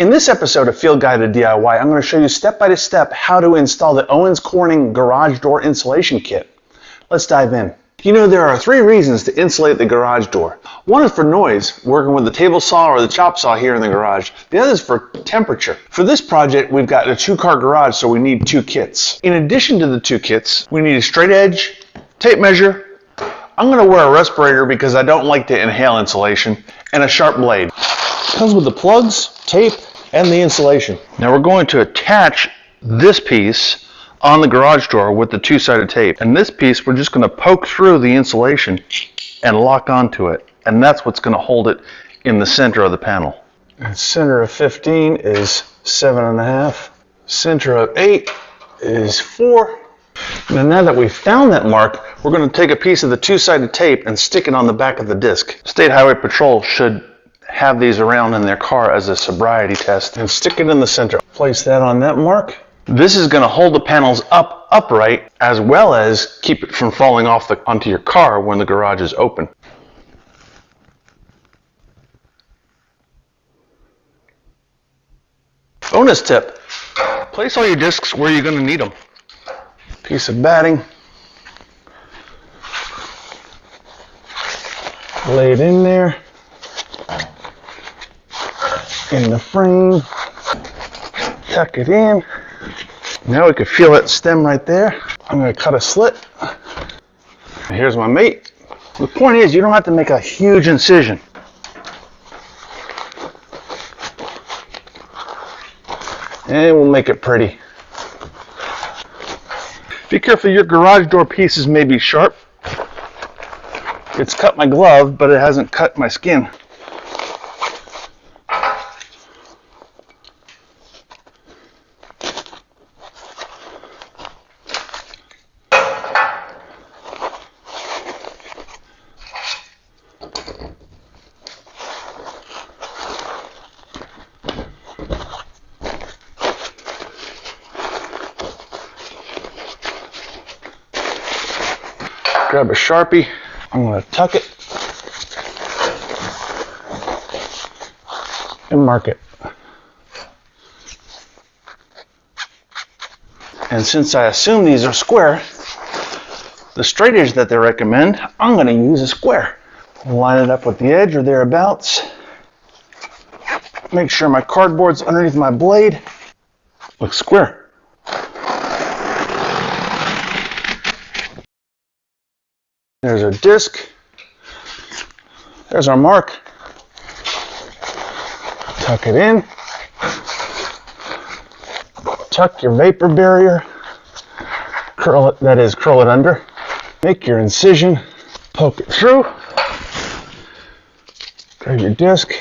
In this episode of Field Guide to DIY, I'm going to show you step by step how to install the Owens Corning garage door insulation kit. Let's dive in. You know, there are 3 reasons to insulate the garage door. One is for noise, working with the table saw or the chop saw here in the garage. The other is for temperature. For this project, we've got a 2-car garage, so we need 2 kits. In addition to the 2 kits, we need a straight edge, tape measure. I'm going to wear a respirator because I don't like to inhale insulation, and a sharp blade. Comes with the plugs, tape, and the insulation. Now we're going to attach this piece on the garage door with the 2-sided tape. And this piece we're just going to poke through the insulation and lock onto it. And that's what's going to hold it in the center of the panel. And center of 15 is 7.5. Center of 8 is 4. And now that we've found that mark, we're going to take a piece of the 2-sided tape and stick it on the back of the disc. State Highway Patrol should have these around in their car as a sobriety test, and stick it in the center. Place that on that mark. This is going to hold the panels upright, as well as keep it from falling off onto your car when the garage is open. Bonus tip: place all your discs where you're going to need them. Piece of batting, lay it in there. In the frame, tuck it in. Now we can feel that stem right there. I'm going to cut a slit. Here's my mate. The point is, you don't have to make a huge incision. And we'll make it pretty. Be careful, your garage door pieces may be sharp. It's cut my glove, but it hasn't cut my skin. Grab a Sharpie. I'm going to tuck it and mark it. And since I assume these are square, the straight edge that they recommend, I'm going to use a square. Line it up with the edge or thereabouts. Make sure my cardboard's underneath my blade. Looks square. There's our disc. There's our mark. Tuck it in. Tuck your vapor barrier. Curl it, curl it under. Make your incision. Poke it through. Grab your disc.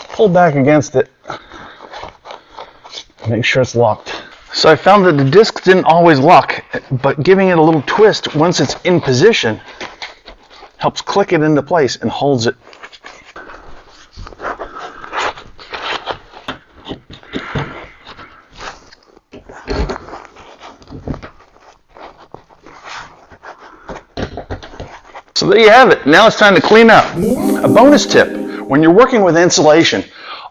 Pull back against it. Make sure it's locked. So I found that the discs didn't always lock, but giving it a little twist once it's in position helps click it into place and holds it. So there you have it. Now it's time to clean up. A bonus tip: when you're working with insulation,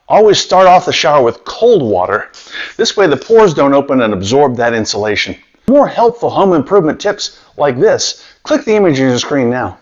always start off the shower with cold water. This way the pores don't open and absorb that insulation. For more helpful home improvement tips like this, click the image on your screen now.